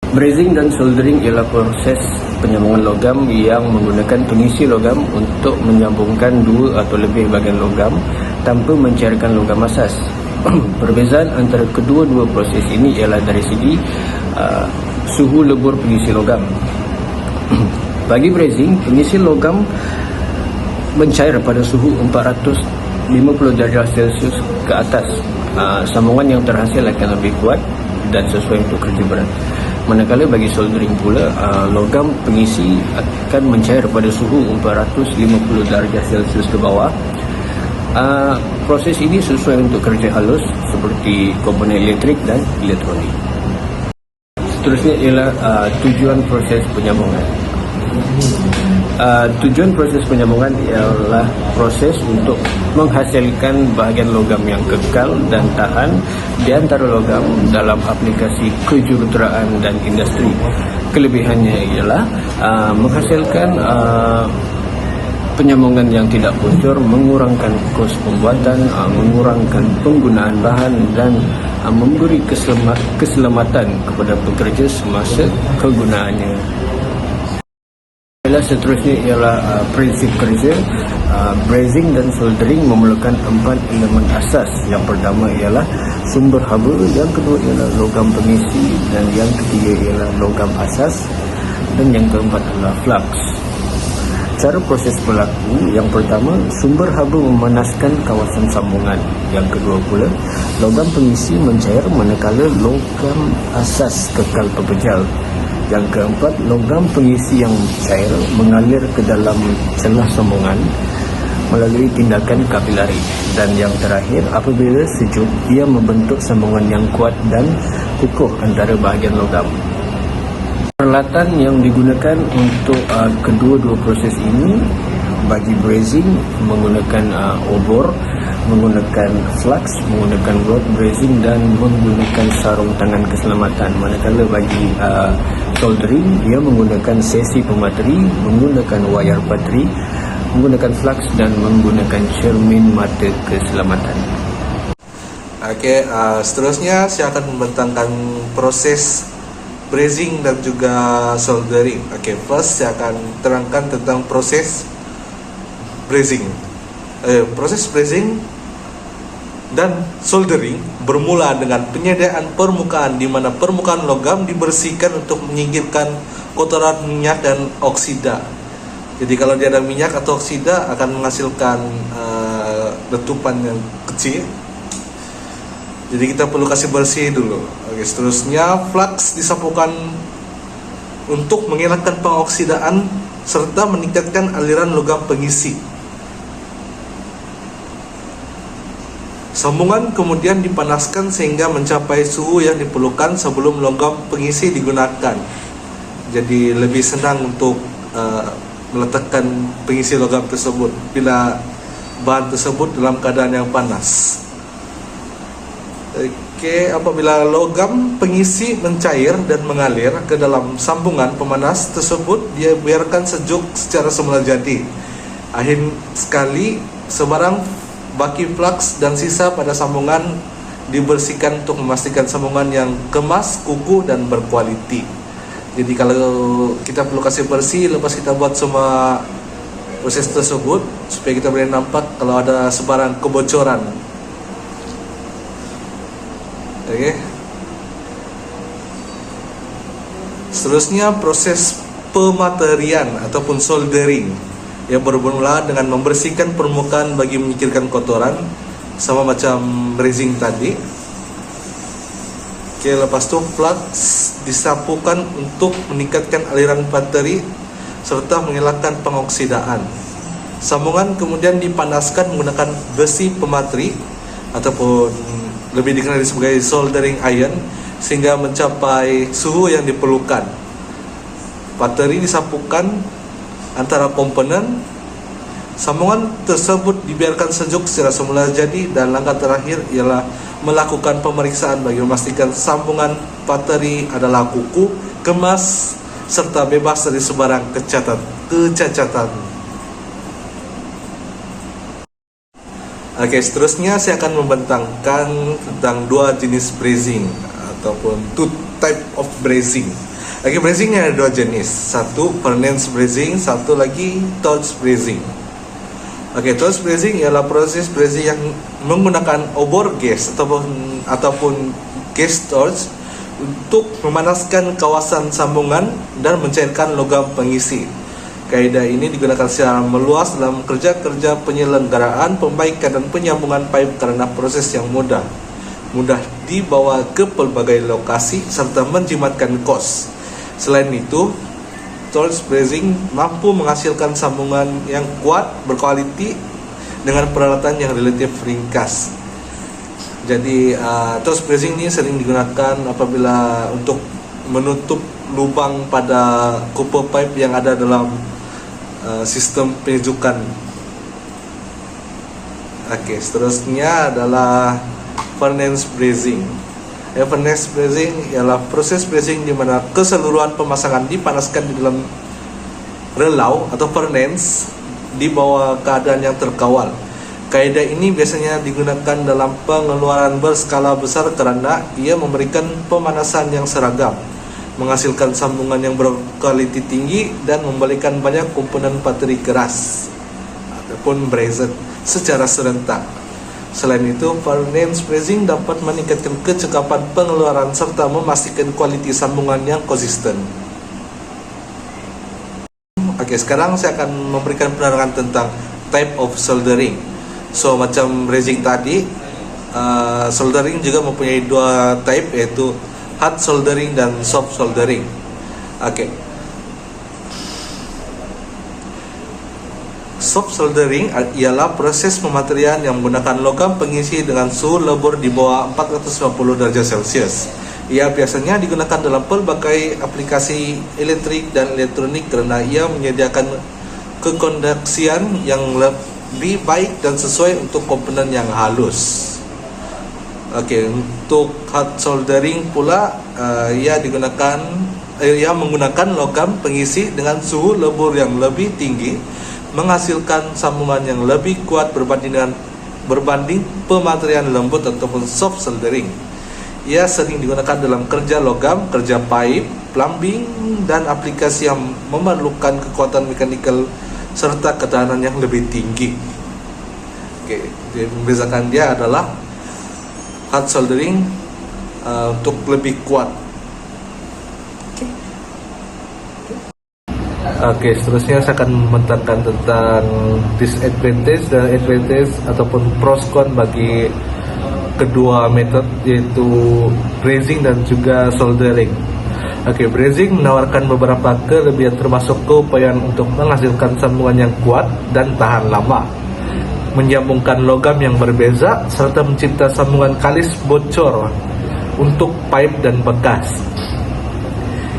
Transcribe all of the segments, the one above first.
Brazing dan soldering ialah proses penyambungan logam yang menggunakan pengisi logam untuk menyambungkan dua atau lebih bahagian logam tanpa mencairkan logam asas. Perbezaan antara kedua-dua proses ini ialah dari segi suhu lebur pengisi logam. Bagi brazing, pengisi logam mencair pada suhu 450 darjah Celsius ke atas. Sambungan yang terhasil akan lebih kuat dan sesuai untuk kerja berat. Manakala bagi soldering pula, logam pengisi akan mencair pada suhu 450 darjah Celsius ke bawah. Proses ini sesuai untuk kerja halus seperti komponen elektrik dan elektronik. Seterusnya ialah tujuan proses penyambungan. Tujuan proses penyambungan ialah proses untuk menghasilkan bahagian logam yang kekal dan tahan di antara logam dalam aplikasi kejuruteraan dan industri. Kelebihannya ialah menghasilkan penyambungan yang tidak bocor, mengurangkan kos pembuatan, mengurangkan penggunaan bahan dan memberi keselamatan kepada pekerja semasa kegunaannya. Seterusnya ialah prinsip kerja. Brazing dan soldering memerlukan 4 elemen asas. Yang pertama ialah sumber haba, yang kedua ialah logam pengisi, dan yang ketiga ialah logam asas, dan yang keempat adalah flux. Cara proses berlaku, yang pertama, sumber haba memanaskan kawasan sambungan. Yang kedua pula, logam pengisi mencair manakala logam asas kekal pepejal. Yang keempat, logam pengisi yang cair mengalir ke dalam celah sambungan melalui tindakan kapilari. Dan yang terakhir, apabila sejuk, ia membentuk sambungan yang kuat dan kukuh antara bahagian logam. Peralatan yang digunakan untuk kedua-dua proses ini, bagi brazing menggunakan obor, menggunakan flux, menggunakan rod brazing dan menggunakan sarung tangan keselamatan. Manakala bagi soldering, dia menggunakan sesi pemateri, menggunakan wayar bateri, menggunakan flux dan menggunakan cermin mata keselamatan. Okey, seterusnya saya akan membentangkan proses brazing dan juga soldering. Okey, first saya akan terangkan tentang proses brazing. Proses brazing dan soldering bermula dengan penyediaan permukaan di mana permukaan logam dibersihkan untuk menyingkirkan kotoran minyak dan oksida. Jadi kalau dia ada minyak atau oksida akan menghasilkan letupan yang kecil. Jadi kita perlu kasih bersih dulu. Oke, seterusnya flux disapukan untuk menghilangkan pengoksidaan serta meningkatkan aliran logam pengisi. Sambungan kemudian dipanaskan sehingga mencapai suhu yang diperlukan sebelum logam pengisi digunakan. Jadi lebih senang untuk meletakkan pengisi logam tersebut bila bahan tersebut dalam keadaan yang panas. Okey, apabila logam pengisi mencair dan mengalir ke dalam sambungan pemanas tersebut, dia biarkan sejuk secara semula jadi. Akhir sekali, sebarang baki flux dan sisa pada sambungan dibersihkan untuk memastikan sambungan yang kemas, kukuh dan berkualiti. Jadi kalau kita perlu kasih bersih lepas kita buat semua proses tersebut supaya kita boleh nampak kalau ada sebarang kebocoran. Okey. Seterusnya proses pematerian ataupun soldering yang bermula dengan membersihkan permukaan bagi menyingkirkan kotoran sama macam brazing tadi. Okey, lepas tu flux disapukan untuk meningkatkan aliran bateri serta menghilangkan pengoksidaan. Sambungan kemudian dipanaskan menggunakan besi pemateri ataupun lebih dikenali sebagai soldering iron sehingga mencapai suhu yang diperlukan. Bateri disapukan antara komponen. Sambungan tersebut dibiarkan sejuk secara semula jadi dan langkah terakhir ialah melakukan pemeriksaan bagi memastikan sambungan bateri adalah kukuh, kemas serta bebas dari sebarang kecacatan. Okey, seterusnya saya akan membentangkan tentang dua jenis brazing ataupun two type of brazing. Oke, brazing ada dua jenis. Satu furnace brazing, satu lagi torch brazing. Oke, torch brazing ialah proses brazing yang menggunakan obor gas ataupun gas torch untuk memanaskan kawasan sambungan dan mencairkan logam pengisi. Kaedah ini digunakan secara meluas dalam kerja-kerja penyelenggaraan, perbaikan dan penyambungan pipe karena proses yang mudah dibawa ke pelbagai lokasi serta menjimatkan kos. Selain itu, torch brazing mampu menghasilkan sambungan yang kuat, berkualiti dengan peralatan yang relatif ringkas. Jadi, torch brazing ini sering digunakan apabila untuk menutup lubang pada copper pipe yang ada dalam sistem penyejukan. Oke, seterusnya adalah furnace brazing. Furnace brazing ialah proses brazing di mana keseluruhan pemasangan dipanaskan di dalam relau atau furnace di bawah keadaan yang terkawal. Kaedah ini biasanya digunakan dalam pengeluaran berskala besar karena ia memberikan pemanasan yang seragam, menghasilkan sambungan yang berkualiti tinggi dan membalikan banyak komponen bateri keras ataupun brazen secara serentak. Selain itu, furnace brazing dapat meningkatkan kecekapan pengeluaran serta memastikan kualiti sambungan yang konsisten. Oke, sekarang saya akan memberikan penerangan tentang type of soldering. So, macam brazing tadi, soldering juga mempunyai dua type, yaitu hard soldering dan soft soldering. Oke. Soft soldering ialah proses pematerian yang menggunakan logam pengisi dengan suhu lebur di bawah 450 derajat Celcius. Ia biasanya digunakan dalam pelbagai aplikasi elektrik dan elektronik karena ia menyediakan kekonduksian yang lebih baik dan sesuai untuk komponen yang halus. Oke, untuk hard soldering pula ia menggunakan logam pengisi dengan suhu lebur yang lebih tinggi, menghasilkan sambungan yang lebih kuat berbanding pematerian lembut ataupun soft soldering. Ia sering digunakan dalam kerja logam, kerja pipe, plumbing dan aplikasi yang memerlukan kekuatan mekanikal serta ketahanan yang lebih tinggi. Oke, jadi membedakan dia adalah hard soldering untuk lebih kuat. Oke, seterusnya saya akan menerangkan tentang disadvantage dan advantage ataupun pros con bagi kedua metode, yaitu brazing dan juga soldering. Oke, brazing menawarkan beberapa kelebihan termasuk keupayaan untuk menghasilkan sambungan yang kuat dan tahan lama, menyambungkan logam yang berbeza serta mencipta sambungan kalis bocor untuk pipe dan bekas.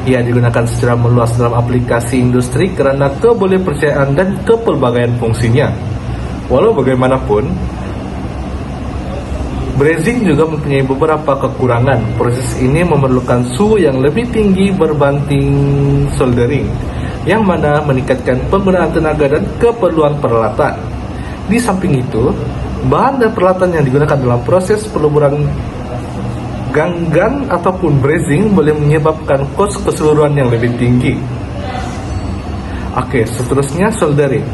Ia digunakan secara meluas dalam aplikasi industri karena kebolehpercayaan dan kepelbagaian fungsinya. Walau bagaimanapun, brazing juga mempunyai beberapa kekurangan. Proses ini memerlukan suhu yang lebih tinggi berbanding soldering, yang mana meningkatkan penggunaan tenaga dan keperluan peralatan. Di samping itu, bahan dan peralatan yang digunakan dalam proses peluburan ganggan ataupun brazing boleh menyebabkan kos keseluruhan yang lebih tinggi. Oke, seterusnya soldering.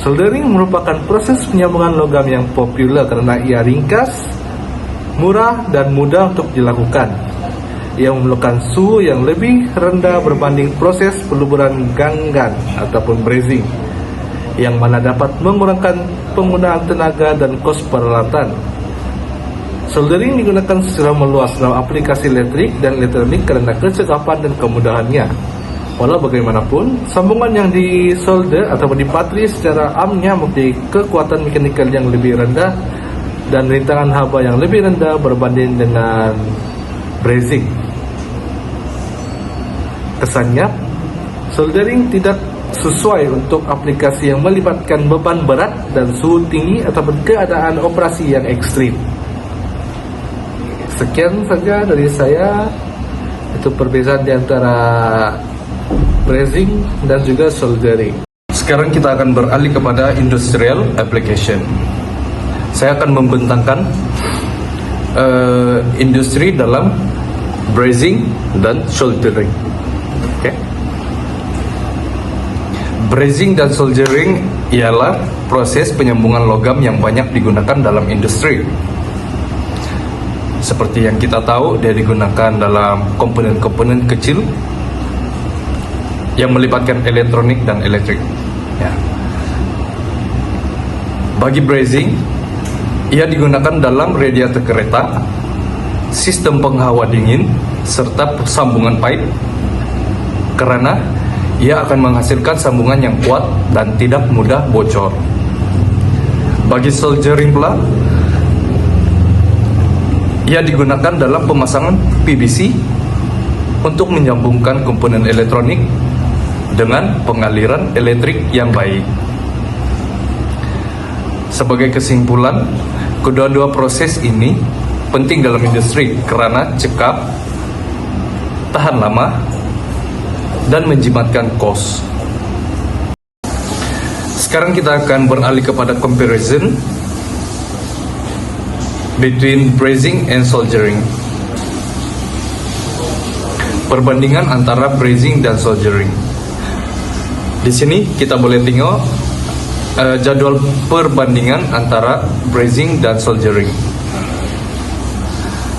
Soldering merupakan proses penyambungan logam yang populer karena ia ringkas, murah dan mudah untuk dilakukan. Ia memerlukan suhu yang lebih rendah berbanding proses peluburan ganggan ataupun brazing, yang mana dapat mengurangkan penggunaan tenaga dan kos peralatan. Soldering digunakan secara meluas dalam aplikasi elektrik dan elektronik karena kecekapan dan kemudahannya. Walau bagaimanapun, sambungan yang disolder atau dipatri secara amnya memiliki kekuatan mekanikal yang lebih rendah dan rintangan haba yang lebih rendah berbanding dengan brazing. Kesannya, soldering tidak sesuai untuk aplikasi yang melibatkan beban berat dan suhu tinggi ataupun keadaan operasi yang ekstrim. Sekian saja dari saya. Itu perbedaan di antara brazing dan juga soldering. Sekarang kita akan beralih kepada industrial application. Saya akan membentangkan industri dalam brazing dan soldering. Oke. Brazing dan soldering ialah proses penyambungan logam yang banyak digunakan dalam industri. Seperti yang kita tahu, dia digunakan dalam komponen-komponen kecil yang melibatkan elektronik dan elektrik. Ya. Bagi brazing, ia digunakan dalam radiator kereta, sistem penghawa dingin, serta sambungan pipe, karena ia akan menghasilkan sambungan yang kuat dan tidak mudah bocor. Bagi soldering pula, ia digunakan dalam pemasangan PVC untuk menyambungkan komponen elektronik dengan pengaliran elektrik yang baik. Sebagai kesimpulan, kedua-dua proses ini penting dalam industri karena cekap, tahan lama, dan menjimatkan kos. Sekarang kita akan beralih kepada comparison between brazing and soldering. Perbandingan antara brazing dan soldering. Di sini kita boleh tengok jadwal perbandingan antara brazing dan soldering.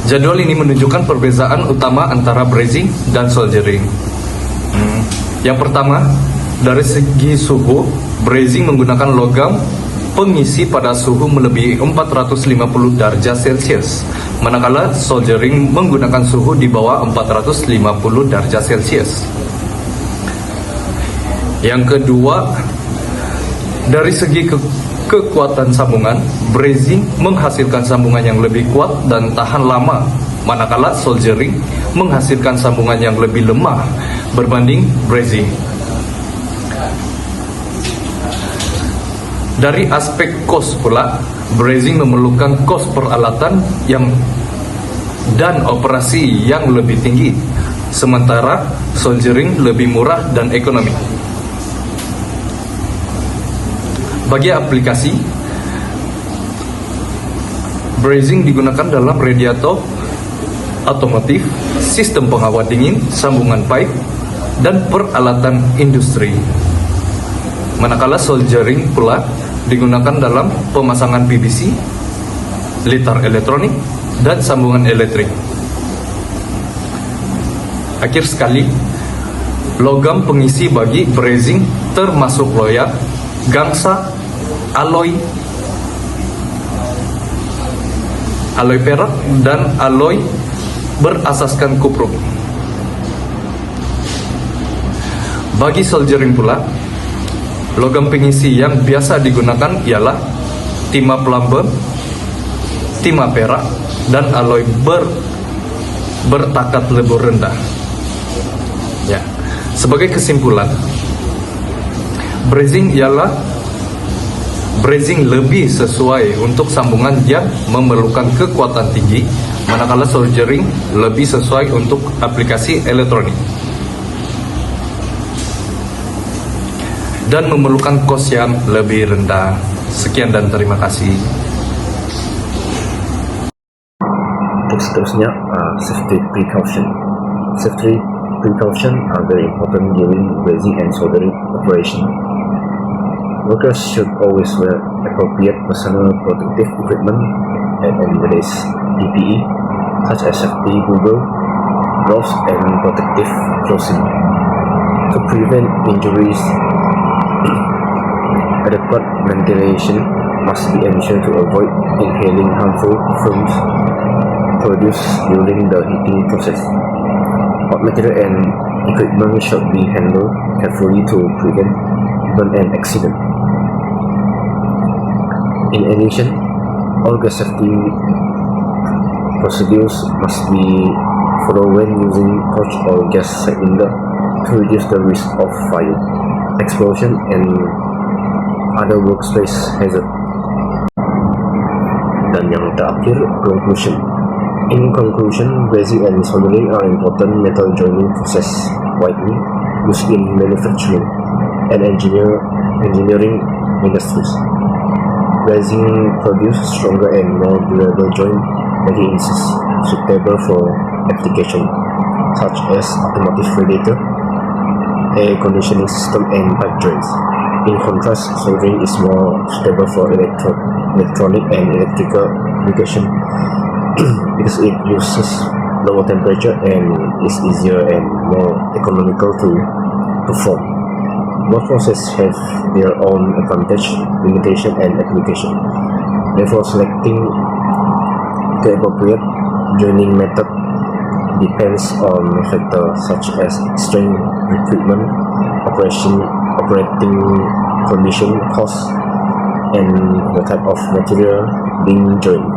Jadwal ini menunjukkan perbezaan utama antara brazing dan soldering. Yang pertama, dari segi suhu, brazing menggunakan logam pengisi pada suhu melebihi 450 darjah Celcius, manakala soldering menggunakan suhu di bawah 450 darjah Celcius. Yang kedua, dari segi kekuatan sambungan, brazing menghasilkan sambungan yang lebih kuat dan tahan lama, manakala soldering menghasilkan sambungan yang lebih lemah berbanding brazing. Dari aspek kos pula, brazing memerlukan kos peralatan dan operasi yang lebih tinggi, sementara soldering lebih murah dan ekonomi. Bagi aplikasi, brazing digunakan dalam radiator otomotif, sistem penghawa dingin, sambungan pipe, dan peralatan industri. Manakala soldering pula digunakan dalam pemasangan PVC, litar elektronik, dan sambungan elektrik. Akhir sekali, logam pengisi bagi brazing termasuk loya, gangsa, alloy perak, dan alloy berasaskan kuprum. Bagi soldering pula, logam pengisi yang biasa digunakan ialah timah plumber, timah perak, dan alloy bertakat lebur rendah. Ya. Sebagai kesimpulan, brazing lebih sesuai untuk sambungan yang memerlukan kekuatan tinggi, manakala soldering lebih sesuai untuk aplikasi elektronik dan memerlukan kos yang lebih rendah. Sekian dan terima kasih. Seterusnya, safety precaution. Safety precaution are very important during brazing and soldering operation. Workers should always wear appropriate personal protective equipment and embrace PPE, such as safety goggles, gloves, and protective clothing. To prevent injuries, adequate ventilation must be ensured to avoid inhaling harmful fumes produced during the heating process. Hot material and equipment should be handled carefully to prevent even an accident. In addition, all gas safety procedures must be followed when using torch or gas cylinder to reduce the risk of fire, explosion, and other workspace hazard. Dan yang terakhir, conclusion. In conclusion, brazing and soldering are important metal joining process widely used in manufacturing and engineering industries. Brazing produces stronger and more durable joint, making it suitable for applications such as automotive radiator, air conditioning system, and pipe drains. In contrast, soldering is more suitable for electronic and electrical application because it uses lower temperature and is easier and more economical to perform. Both processes have their own advantage, limitation, and application. Therefore, selecting the appropriate joining method depends on factors such as strength, equipment, operating condition, cost, and the type of material being joined.